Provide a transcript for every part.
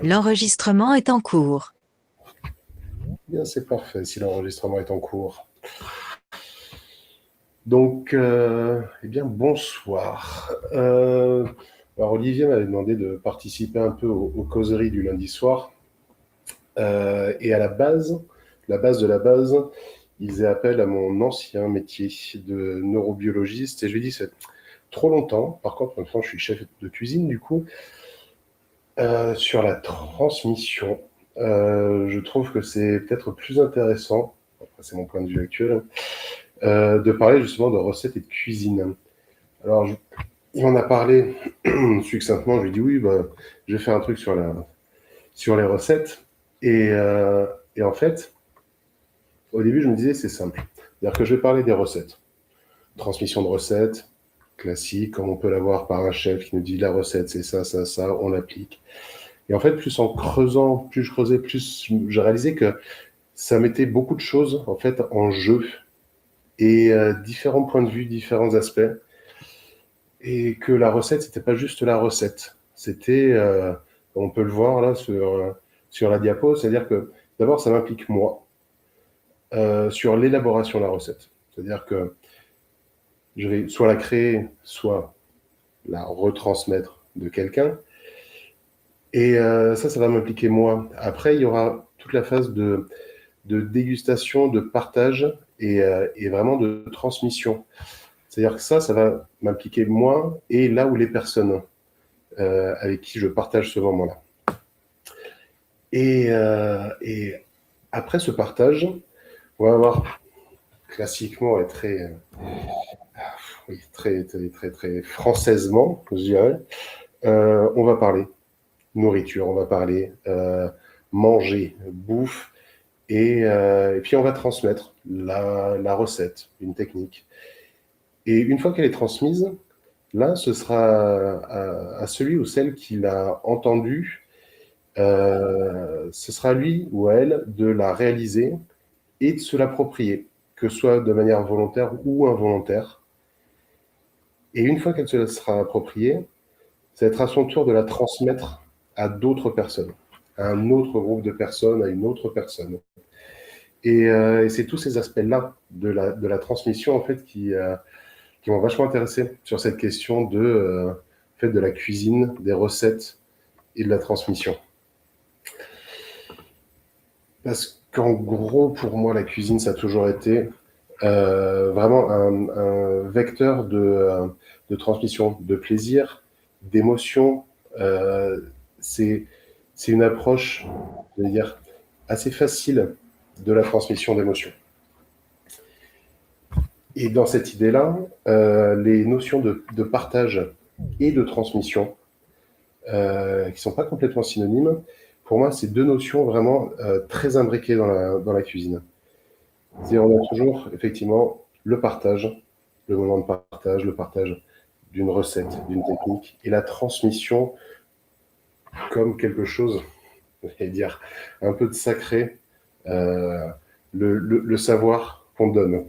L'enregistrement est en cours. Bien, c'est parfait si l'enregistrement est en cours. Donc, eh bien, bonsoir. Alors, Olivier m'avait demandé de participer un peu aux causeries du lundi soir. Et à la base de la base, il faisait appel à mon ancien métier de neurobiologiste. Et je lui ai dit, c'est trop longtemps. Par contre, maintenant, je suis chef de cuisine, du coup, sur la transmission. Je trouve que c'est peut-être plus intéressant, après, c'est mon point de vue actuel, de parler justement de recettes et de cuisine. Alors, il m'en a parlé succinctement. Je lui ai dit oui, bah, je vais faire un truc sur les recettes. Et en fait, au début, je me disais c'est simple. C'est-à-dire que je vais parler des recettes. Transmission de recettes, classique, comme on peut l'avoir par un chef qui nous dit la recette, c'est ça, ça, ça, on l'applique. Et en fait, plus en creusant, plus je creusais, plus je réalisais que ça mettait beaucoup de choses en fait en jeu et différents points de vue, différents aspects. Et que la recette, c'était pas juste la recette. C'était, on peut le voir là sur la diapo, c'est-à-dire que d'abord, ça m'implique moi sur l'élaboration de la recette. C'est-à-dire que je vais soit la créer, soit la retransmettre de quelqu'un. Et ça va m'impliquer moi. Après, il y aura toute la phase de dégustation, de partage et vraiment de transmission. C'est-à-dire que ça va m'impliquer moi et là où les personnes avec qui je partage ce moment-là. Et après ce partage, on va avoir classiquement et très françaisement, je dirais, on va parler nourriture, on va parler manger, bouffe, et puis on va transmettre la recette, une technique. Et une fois qu'elle est transmise, là, ce sera à celui ou celle qui l'a entendu, ce sera à lui ou à elle de la réaliser et de se l'approprier, que ce soit de manière volontaire ou involontaire. Et une fois qu'elle se la sera appropriée, ça va être à son tour de la transmettre à d'autres personnes, à un autre groupe de personnes, à une autre personne. Et c'est tous ces aspects-là de la transmission en fait qui m'ont vachement intéressé sur cette question fait, de la cuisine, des recettes et de la transmission. Parce qu'en gros, pour moi, la cuisine, ça a toujours été vraiment un vecteur de transmission, de plaisir, d'émotion. C'est une approche, je veux dire, assez facile de la transmission d'émotions. Et dans cette idée-là, les notions de partage et de transmission, qui ne sont pas complètement synonymes, pour moi, c'est deux notions vraiment très imbriquées dans la cuisine. C'est-à-dire, on a toujours, effectivement, le partage, le moment de partage, le partage d'une recette, d'une technique, et la transmission comme quelque chose, je vais dire, un peu de sacré, euh, le savoir qu'on donne.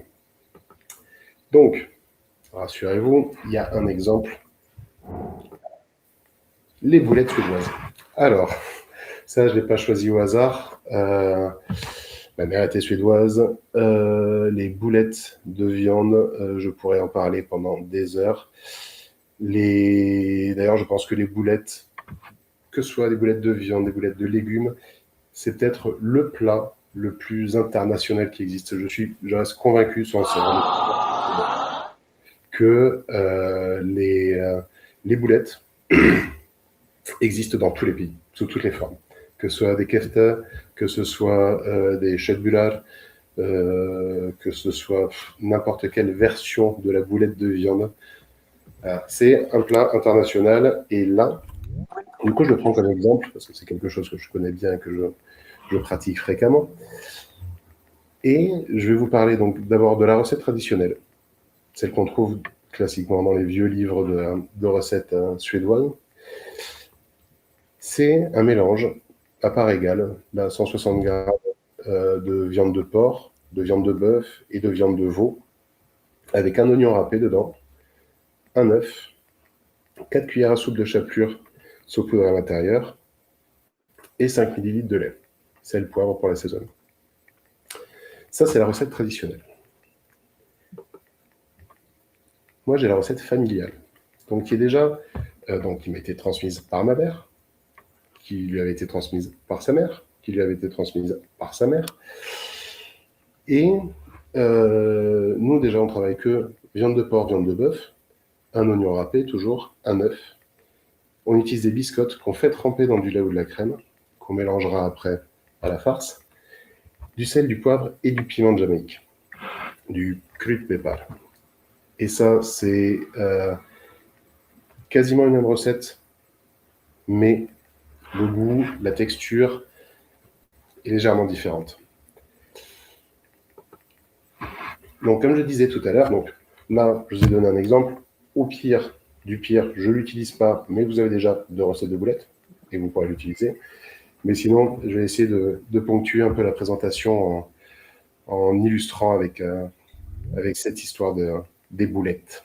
Donc, rassurez-vous, il y a un exemple, les boulettes suédoises. Alors, ça, je ne l'ai pas choisi au hasard. Ma mère était suédoise. Les boulettes de viande, je pourrais en parler pendant des heures. D'ailleurs, je pense que les boulettes, que ce soit des boulettes de viande, des boulettes de légumes, c'est peut-être le plat le plus international qui existe. Je reste convaincu, sans que les boulettes existent dans tous les pays, sous toutes les formes. Que ce soit des kefta, que ce soit des chetbular, que ce soit n'importe quelle version de la boulette de viande. C'est un plat international. Et là, du coup, je le prends comme exemple, parce que c'est quelque chose que je connais bien et que je pratique fréquemment. Et je vais vous parler donc d'abord de la recette traditionnelle, celle qu'on trouve classiquement dans les vieux livres de recettes suédoises. C'est un mélange à part égale, là, 160 grammes de viande de porc, de viande de bœuf et de viande de veau, avec un oignon râpé dedans, un œuf, 4 cuillères à soupe de chapelure saupoudrée à l'intérieur, et 5 ml de lait. Sel, poivre pour l'assaisonnement. Ça, c'est la recette traditionnelle. Moi, j'ai la recette familiale, donc qui est déjà, qui m'a été transmise par ma mère, qui lui avait été transmise par sa mère, qui lui avait été transmise par sa mère. Et nous, déjà, on travaille que viande de porc, viande de bœuf, un oignon râpé, toujours, un œuf. On utilise des biscottes qu'on fait tremper dans du lait ou de la crème, qu'on mélangera après à la farce, du sel, du poivre et du piment de Jamaïque, du cru de pepper. Et ça, c'est quasiment une même recette, mais le goût, la texture est légèrement différente. Donc, comme je disais tout à l'heure, donc là, je vous ai donné un exemple. Au pire, du pire, je ne l'utilise pas, mais vous avez déjà 2 recettes de boulettes et vous pourrez l'utiliser. Mais sinon, je vais essayer de ponctuer un peu la présentation en illustrant avec cette histoire des boulettes.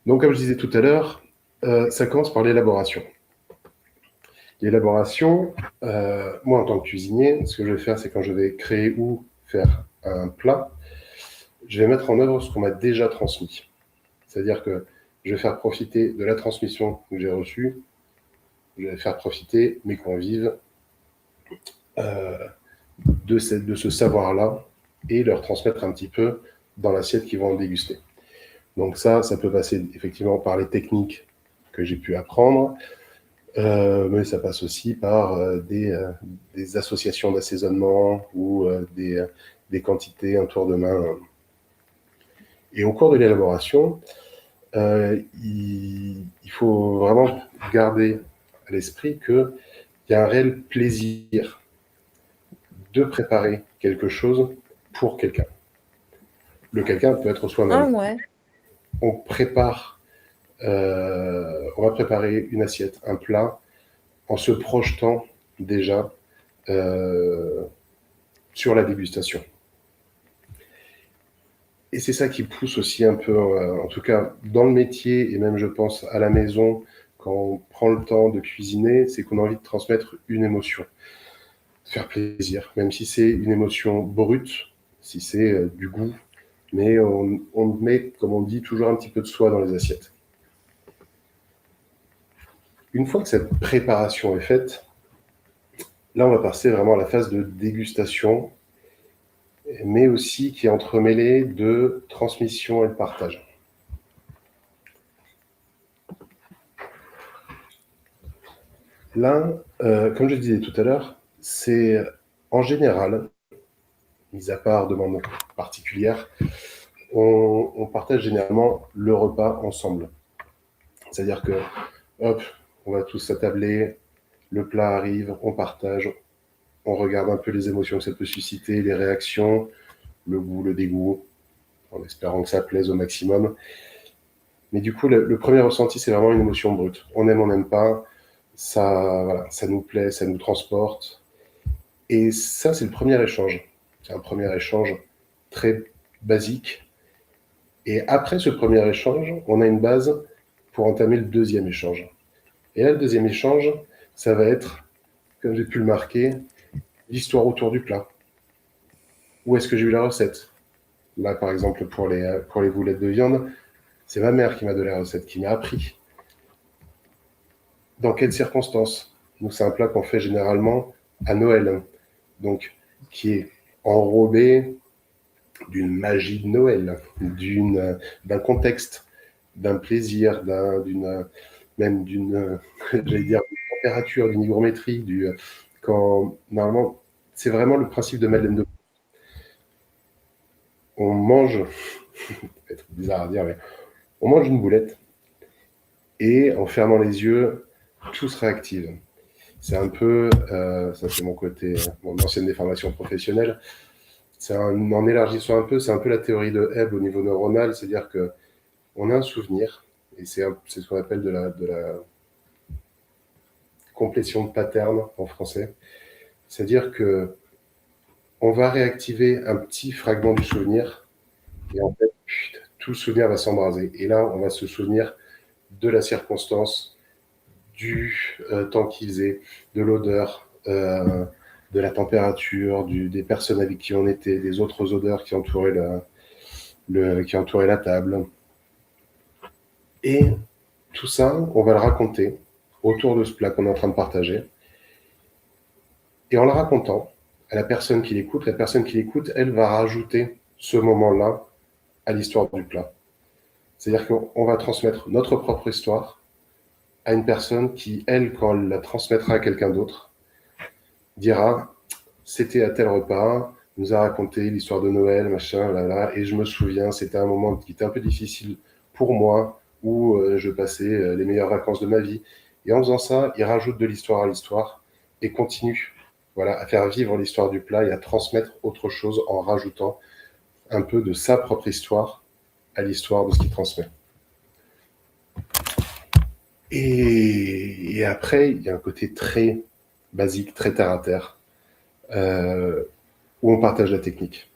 Donc, comme je disais tout à l'heure, ça commence par l'élaboration. L'élaboration, moi, en tant que cuisinier, ce que je vais faire, c'est quand je vais créer ou faire un plat, je vais mettre en œuvre ce qu'on m'a déjà transmis. C'est-à-dire que je vais faire profiter de la transmission que j'ai reçue, je vais faire profiter mes convives de ce savoir-là et leur transmettre un petit peu dans l'assiette qu'ils vont déguster. Donc ça peut passer effectivement par les techniques que j'ai pu apprendre, mais ça passe aussi par des associations d'assaisonnement ou des quantités, un tour de main. Et au cours de l'élaboration, il faut vraiment garder à l'esprit qu'il y a un réel plaisir de préparer quelque chose pour quelqu'un. Le quelqu'un peut être soi-même. Ah ouais. On va préparer une assiette, un plat, en se projetant déjà sur la dégustation. Et c'est ça qui pousse aussi un peu, en tout cas dans le métier, et même je pense à la maison, quand on prend le temps de cuisiner, c'est qu'on a envie de transmettre une émotion, faire plaisir, même si c'est une émotion brute, si c'est du goût, mais on met, comme on dit, toujours un petit peu de soi dans les assiettes. Une fois que cette préparation est faite, là on va passer vraiment à la phase de dégustation, mais aussi qui est entremêlée de transmission et de partage. Là, comme je disais tout à l'heure, c'est en général, mis à part demande particulière, on partage généralement le repas ensemble. C'est-à-dire que, hop, on va tous s'attabler, le plat arrive, on partage, on regarde un peu les émotions que ça peut susciter, les réactions, le goût, le dégoût, en espérant que ça plaise au maximum. Mais du coup, le premier ressenti, c'est vraiment une émotion brute. On aime, on n'aime pas, ça nous plaît, ça nous transporte. Et ça, c'est le premier échange. C'est un premier échange très basique. Et après ce premier échange, on a une base pour entamer le deuxième échange. Et là, le deuxième échange, ça va être, comme j'ai pu le marquer, l'histoire autour du plat. Où est-ce que j'ai eu la recette? Là, par exemple, pour les boulettes de viande, c'est ma mère qui m'a donné la recette, qui m'a appris. Dans quelles circonstances? Nous, c'est un plat qu'on fait généralement à Noël, donc qui est enrobé d'une magie de Noël, d'un contexte, d'un plaisir, même d'une, j'allais dire, d'une température, d'une hygrométrie, quand normalement, c'est vraiment le principe de Madeleine de Proust. On mange, c'est bizarre à dire, mais on mange une boulette et en fermant les yeux, tout se réactive. C'est un peu, ça c'est mon côté, mon ancienne déformation professionnelle, en élargissant un peu, c'est un peu la théorie de Hebb au niveau neuronal, c'est-à-dire qu'on a un souvenir, et c'est ce qu'on appelle de la complétion de pattern en français, c'est-à-dire que on va réactiver un petit fragment du souvenir, et en fait, tout le souvenir va s'embraser. Et là, on va se souvenir de la circonstance, du temps qu'il faisait, de l'odeur, de la température, des personnes avec qui on était, des autres odeurs qui entouraient la table. Et tout ça, on va le raconter autour de ce plat qu'on est en train de partager. Et en le racontant à la personne qui l'écoute, elle va rajouter ce moment-là à l'histoire du plat. C'est-à-dire qu'on va transmettre notre propre histoire à une personne qui, elle, quand elle la transmettra à quelqu'un d'autre, dira « c'était à tel repas, nous a raconté l'histoire de Noël, machin, là, là, et je me souviens, c'était un moment qui était un peu difficile pour moi, où je passais les meilleures vacances de ma vie. » Et en faisant ça, il rajoute de l'histoire à l'histoire et continue, voilà, à faire vivre l'histoire du plat et à transmettre autre chose en rajoutant un peu de sa propre histoire à l'histoire de ce qu'il transmet. Et après, il y a un côté très basique, très terre-à-terre, où on partage la technique.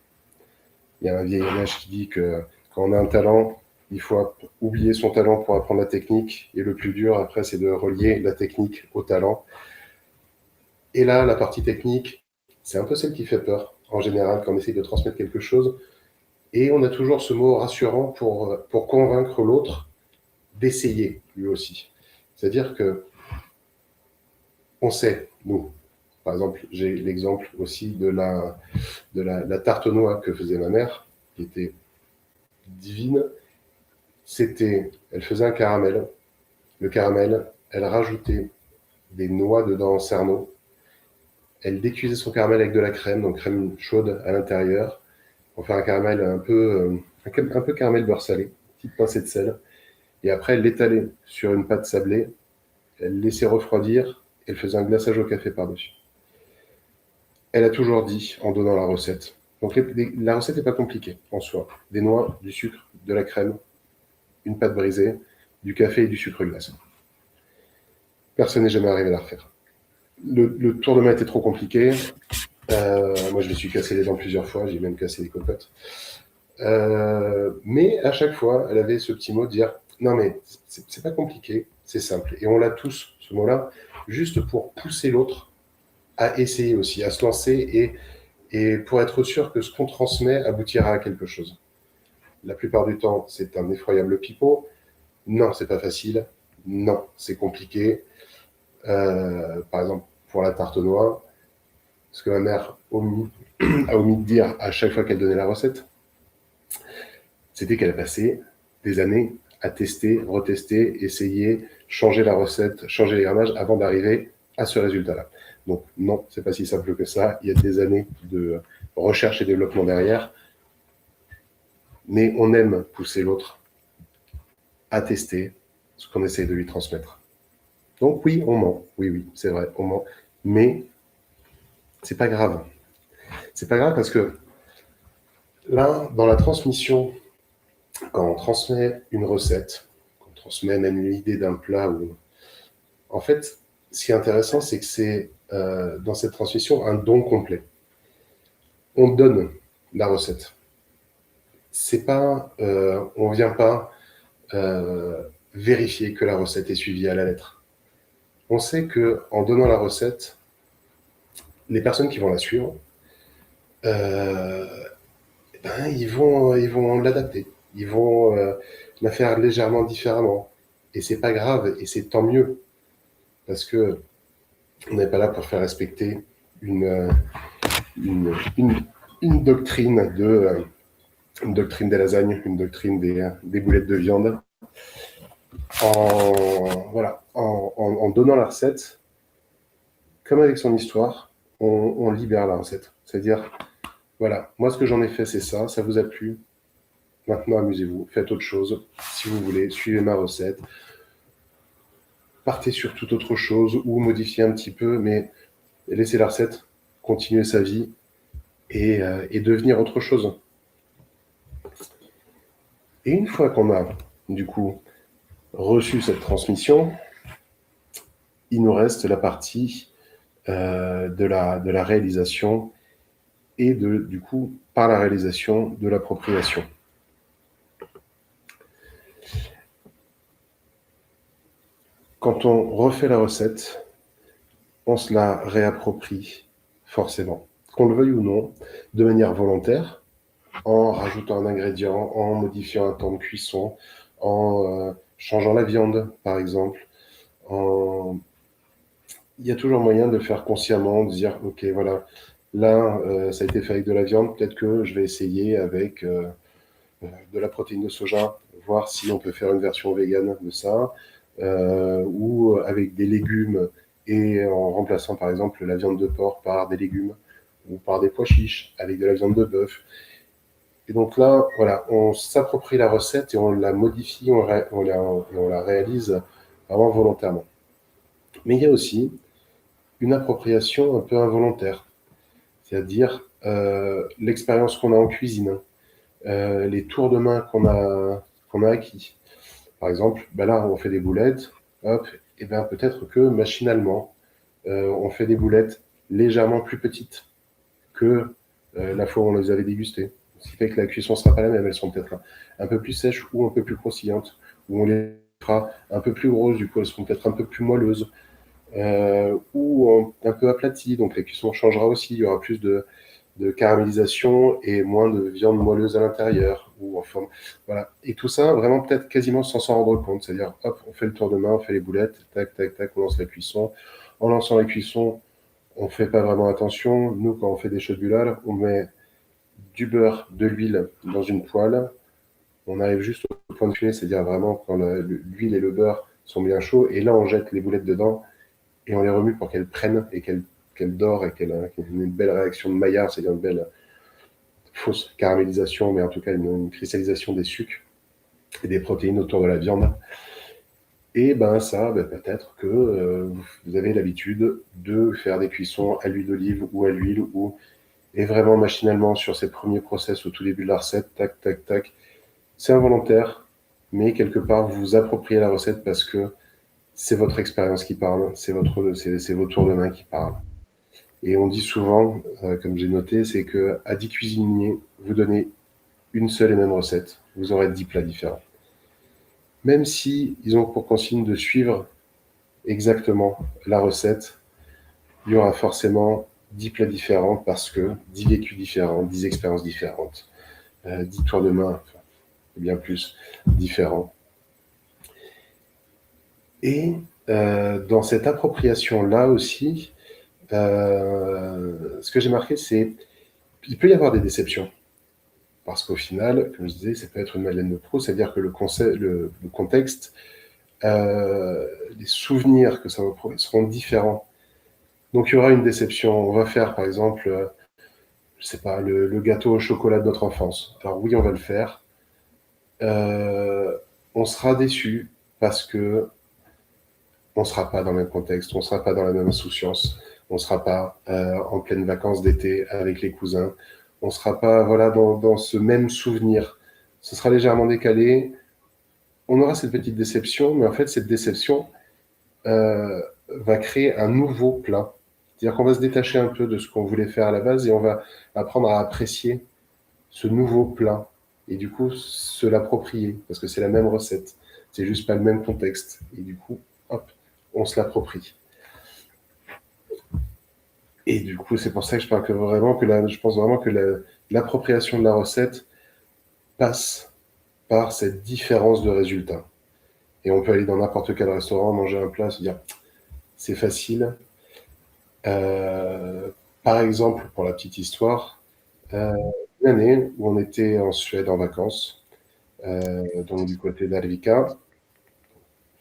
Il y a un vieil adage qui dit que quand on a un talent, il faut oublier son talent pour apprendre la technique, et le plus dur, après, c'est de relier la technique au talent. Et là, la partie technique, c'est un peu celle qui fait peur, en général, quand on essaye de transmettre quelque chose, et on a toujours ce mot rassurant pour convaincre l'autre d'essayer, lui aussi. C'est-à-dire que on sait, nous, par exemple, j'ai l'exemple aussi de la tarte aux noix que faisait ma mère, qui était divine. Elle faisait un caramel. Le caramel, elle rajoutait des noix dedans en cerneau. Elle décuisait son caramel avec de la crème, donc crème chaude à l'intérieur, pour faire un caramel un peu caramel beurre salé, petite pincée de sel. Et après, elle l'étalait sur une pâte sablée, elle laissait refroidir, et elle faisait un glaçage au café par-dessus. Elle a toujours dit, en donnant la recette, donc la recette n'est pas compliquée en soi. Des noix, du sucre, de la crème, une pâte brisée, du café et du sucre glace. Personne n'est jamais arrivé à la refaire. Le tour de main était trop compliqué. Moi, je me suis cassé les dents plusieurs fois, j'ai même cassé les cocottes. Mais à chaque fois, elle avait ce petit mot de dire « Non, mais c'est pas compliqué, c'est simple. » Et on l'a tous, ce mot-là, juste pour pousser l'autre à essayer aussi, à se lancer et pour être sûr que ce qu'on transmet aboutira à quelque chose. La plupart du temps, c'est un effroyable pipeau. Non, c'est pas facile. Non, c'est compliqué. Par exemple, pour la tarte aux noix, ce que ma mère a omis de dire à chaque fois qu'elle donnait la recette, c'était qu'elle a passé des années à tester, retester, essayer, changer la recette, changer les grammages avant d'arriver à ce résultat-là. Donc non, c'est pas si simple que ça. Il y a des années de recherche et développement derrière, mais on aime pousser l'autre à tester ce qu'on essaie de lui transmettre. Donc oui, on ment. Oui, c'est vrai, on ment. Mais c'est pas grave. C'est pas grave parce que là, dans la transmission, quand on transmet une recette, quand on transmet même l'idée d'un plat, en fait, ce qui est intéressant, c'est que c'est dans cette transmission un don complet. On donne la recette. C'est pas, on vient pas vérifier que la recette est suivie à la lettre. On sait que en donnant la recette, les personnes qui vont la suivre, ils vont l'adapter. Ils vont la faire légèrement différemment. Et c'est pas grave, et c'est tant mieux. Parce que on n'est pas là pour faire respecter une doctrine une doctrine des lasagnes, une doctrine des boulettes de viande. En donnant la recette, comme avec son histoire, on libère la recette. C'est-à-dire, voilà, moi ce que j'en ai fait, c'est ça, ça vous a plu. Maintenant, amusez-vous, faites autre chose, si vous voulez, suivez ma recette. Partez sur toute autre chose ou modifiez un petit peu, mais laissez la recette continuer sa vie et devenir autre chose. Et une fois qu'on a, du coup, reçu cette transmission, il nous reste la partie de la réalisation et du coup, par la réalisation, de l'appropriation. quand on refait la recette, on se la réapproprie forcément, qu'on le veuille ou non, de manière volontaire, en rajoutant un ingrédient, en modifiant un temps de cuisson, en changeant la viande, par exemple. En... Il y a toujours moyen de le faire consciemment, de dire, OK, voilà, là, ça a été fait avec de la viande, peut-être que je vais essayer avec de la protéine de soja, voir si on peut faire une version végane de ça, ou avec des légumes et en remplaçant par exemple la viande de porc par des légumes ou par des pois chiches avec de la viande de bœuf. Et donc là, voilà, on s'approprie la recette et on la modifie, on la réalise vraiment volontairement. Mais il y a aussi une appropriation un peu involontaire, c'est-à-dire l'expérience qu'on a en cuisine, les tours de main qu'on a acquis. Par exemple, ben là, on fait des boulettes, hop, et ben peut-être que machinalement, on fait des boulettes légèrement plus petites que la fois où on les avait dégustées. Ce qui fait que la cuisson ne sera pas la même, elles sont peut-être un peu plus sèches ou un peu plus croustillantes, ou on les fera un peu plus grosses, du coup elles seront peut-être un peu plus moelleuses, ou un peu aplaties, donc la cuisson changera aussi, il y aura plus de caramélisation et moins de viande moelleuse à l'intérieur. Ou enfin, voilà. Et tout ça, vraiment peut-être quasiment sans s'en rendre compte. C'est-à-dire, hop, on fait le tour de main, on fait les boulettes, tac, tac, tac, on lance la cuisson. En lançant la cuisson, on ne fait pas vraiment attention. Nous, quand on fait des chaudes-bulales, on met du beurre, de l'huile dans une poêle. On arrive juste au point de fumée, c'est-à-dire vraiment quand l'huile et le beurre sont bien chauds. Et là, on jette les boulettes dedans et on les remue pour qu'elles prennent et qu'elles dorent et qu'elles aient une belle réaction de Maillard, c'est-à-dire une belle fausse caramélisation, mais en tout cas une cristallisation des sucres et des protéines autour de la viande. Et ben ça, ben peut-être que vous avez l'habitude de faire des cuissons à l'huile d'olive ou à l'huile, ou et vraiment machinalement sur ces premiers process au tout début de la recette, tac, tac, tac. C'est involontaire, mais quelque part vous vous appropriez la recette parce que c'est votre expérience qui parle, c'est vos tours de main qui parlent. Et on dit souvent, comme j'ai noté, c'est que à 10 cuisiniers, vous donnez une seule et même recette, vous aurez 10 plats différents. Même si ils ont pour consigne de suivre exactement la recette, il y aura forcément 10 plats différents parce que 10 vécus différents, 10 expériences différentes, 10 tours de main, enfin, bien plus différents. Et dans cette appropriation-là aussi, ce que j'ai marqué, c'est qu'il peut y avoir des déceptions. Parce qu'au final, comme je disais, ça peut être une Madeleine de Proust, c'est-à-dire que le contexte, les souvenirs que ça va provoquer seront différents. Donc il y aura une déception. On va faire, par exemple, je sais pas, le gâteau au chocolat de notre enfance. Alors oui, on va le faire. On sera déçu parce que on sera pas dans le même contexte, on sera pas dans la même insouciance, on sera pas en pleine vacances d'été avec les cousins, on sera pas voilà dans ce même souvenir. Ce sera légèrement décalé. On aura cette petite déception, mais en fait cette déception va créer un nouveau plat. C'est-à-dire qu'on va se détacher un peu de ce qu'on voulait faire à la base et on va apprendre à apprécier ce nouveau plat et du coup se l'approprier parce que c'est la même recette, c'est juste pas le même contexte et du coup hop, on se l'approprie. Et du coup, c'est pour ça que je parle que vraiment que je pense vraiment que l'appropriation de la recette passe par cette différence de résultats. Et on peut aller dans n'importe quel restaurant, manger un plat, se dire c'est facile. Par exemple, pour la petite histoire, une année où on était en Suède en vacances, donc du côté d'Arvika,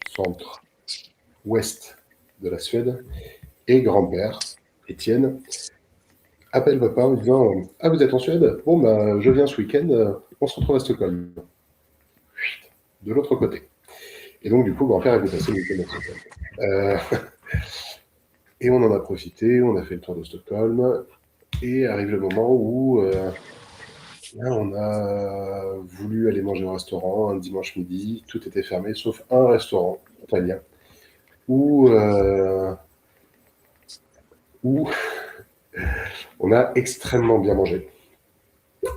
centre-ouest de la Suède, et grand-père, Étienne, appelle papa en disant ah, vous êtes en Suède? Bon, bah, je viens ce week-end, on se retrouve à Stockholm. De l'autre côté. Et donc, du coup, grand-père est venu passer le week-end à Stockholm. Et on en a profité, on a fait le tour de Stockholm, et arrive le moment où là, on a voulu aller manger au restaurant un dimanche midi, tout était fermé, sauf un restaurant italien, où on a extrêmement bien mangé.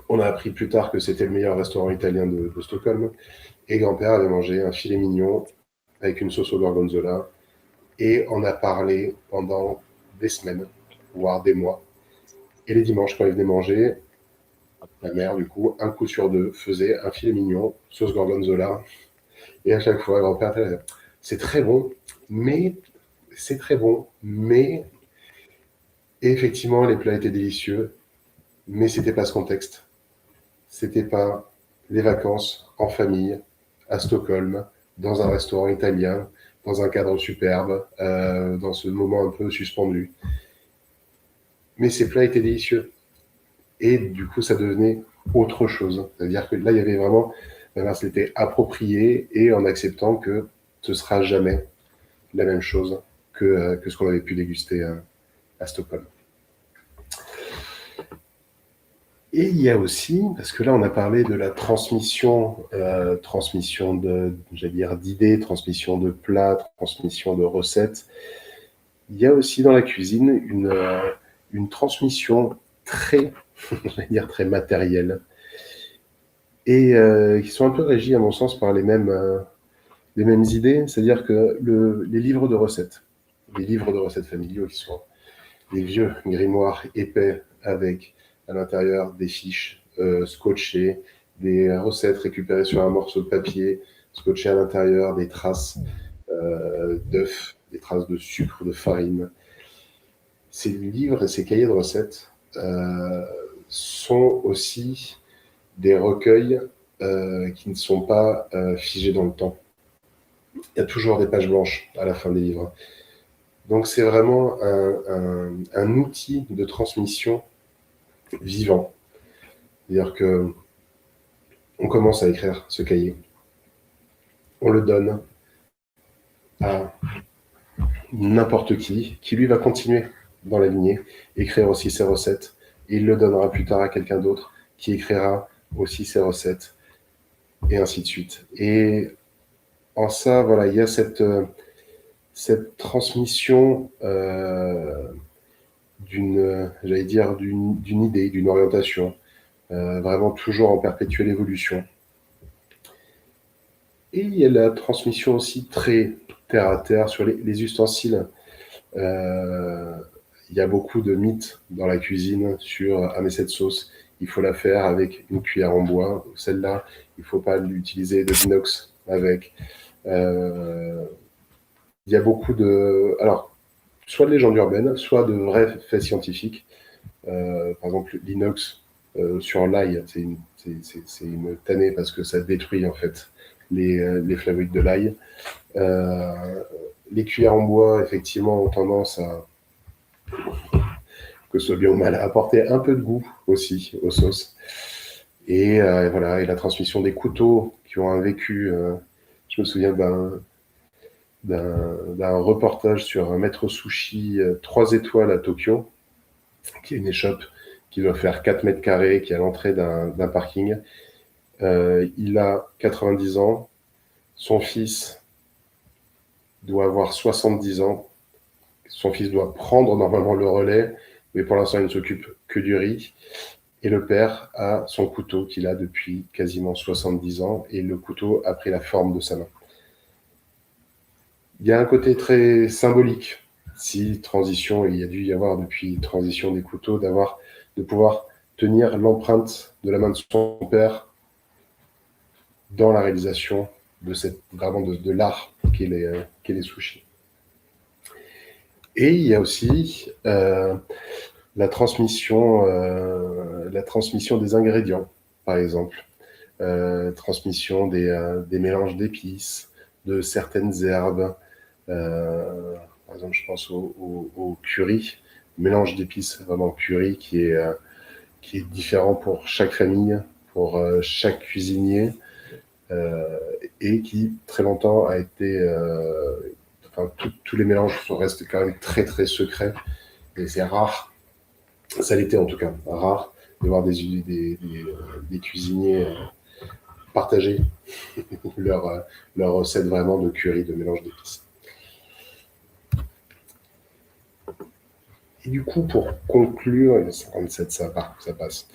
On a appris plus tard que c'était le meilleur restaurant italien de Stockholm. Et grand-père avait mangé un filet mignon avec une sauce au gorgonzola Et on a parlé pendant des semaines, voire des mois. Et les dimanches, quand ils venaient manger, ma mère, du coup, un coup sur deux, faisait un filet mignon, sauce gorgonzola. Et à chaque fois, grand-père, c'est très bon, mais c'est très bon, mais et effectivement, les plats étaient délicieux, mais c'était pas ce contexte. C'était pas les vacances en famille à Stockholm, dans un restaurant italien, dans un cadre superbe, dans ce moment un peu suspendu. Mais ces plats étaient délicieux. Et du coup, ça devenait autre chose. C'est-à-dire que là, il y avait vraiment, c'était approprié et en acceptant que ce sera jamais la même chose que ce qu'on avait pu déguster à Stockholm. Et il y a aussi, parce que là on a parlé de la transmission de, j'allais dire, d'idées, transmission de plats, transmission de recettes, il y a aussi dans la cuisine une transmission très, j'allais dire, très matérielle, et qui sont un peu régies à mon sens par les mêmes idées, c'est-à-dire que les livres de recettes familiaux qui sont des vieux grimoires épais avec à l'intérieur des fiches scotchées, des recettes récupérées sur un morceau de papier, scotchées à l'intérieur, des traces d'œufs, des traces de sucre, de farine. Ces livres et ces cahiers de recettes sont aussi des recueils qui ne sont pas figés dans le temps. Il y a toujours des pages blanches à la fin des livres. Donc c'est vraiment un outil de transmission vivant. C'est-à-dire que on commence à écrire ce cahier, on le donne à n'importe qui lui va continuer dans la lignée, écrire aussi ses recettes, et il le donnera plus tard à quelqu'un d'autre qui écrira aussi ses recettes, et ainsi de suite. Et en ça, voilà, il y a cette transmission j'allais dire, d'une idée, d'une orientation, vraiment toujours en perpétuelle évolution. Et il y a la transmission aussi très terre à terre sur les ustensiles. Il y a beaucoup de mythes dans la cuisine sur ah mais cette sauce, il faut la faire avec une cuillère en bois. Celle-là, il ne faut pas l'utiliser de l'inox avec. Il y a beaucoup de, alors soit de légendes urbaines, soit de vrais faits scientifiques. Par exemple, l'inox sur l'ail, c'est une tannée parce que ça détruit en fait les flavonoïdes de l'ail. Les cuillères en bois, effectivement, ont tendance à, que ce soit bien ou mal, à apporter un peu de goût aussi aux sauces. Et voilà, et la transmission des couteaux qui ont un vécu. Je me souviens d'un reportage sur un maître sushi 3 étoiles à Tokyo, qui est une échoppe qui doit faire 4 mètres carrés, qui est à l'entrée d'un parking. Il a 90 ans, son fils doit avoir 70 ans, son fils doit prendre normalement le relais, mais pour l'instant il ne s'occupe que du riz. Et le père a son couteau qu'il a depuis quasiment 70 ans, et le couteau a pris la forme de sa main. Il y a un côté très symbolique, si transition, et il y a dû y avoir depuis transition des couteaux, de pouvoir tenir l'empreinte de la main de son père dans la réalisation de vraiment de l'art qu'est les sushis. Et il y a aussi la transmission des ingrédients, par exemple, transmission des mélanges d'épices, de certaines herbes. Par exemple, je pense au curry, mélange d'épices vraiment curry qui est différent pour chaque famille, pour chaque cuisinier, et qui très longtemps a été, enfin tous les mélanges restent quand même très très secrets, et c'est rare, ça l'était en tout cas, rare de voir des cuisiniers partager leur recette vraiment de curry, de mélange d'épices. Et du coup, pour conclure, 57, ça va, ça passe.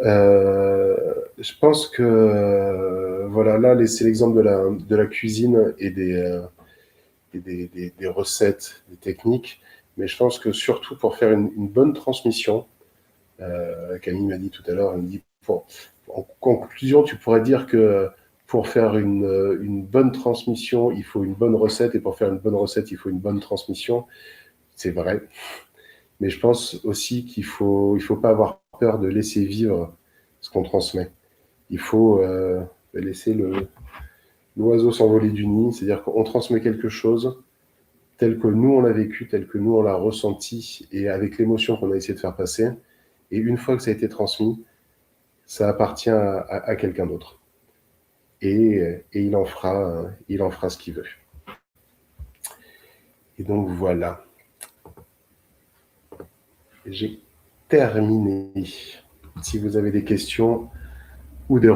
Je pense que voilà, là, c'est l'exemple de la cuisine et des recettes, des techniques, mais je pense que surtout pour faire une bonne transmission, Camille m'a dit tout à l'heure, elle me dit, en conclusion, tu pourrais dire que pour faire une bonne transmission, il faut une bonne recette, et pour faire une bonne recette, il faut une bonne transmission. C'est vrai. Mais je pense aussi qu'il il faut pas avoir peur de laisser vivre ce qu'on transmet. Il faut laisser l'oiseau s'envoler du nid, c'est-à-dire qu'on transmet quelque chose tel que nous on l'a vécu, tel que nous on l'a ressenti, et avec l'émotion qu'on a essayé de faire passer. Et une fois que ça a été transmis, ça appartient à quelqu'un d'autre. Et il en fera ce qu'il veut. Et donc voilà, j'ai terminé. Si vous avez des questions ou des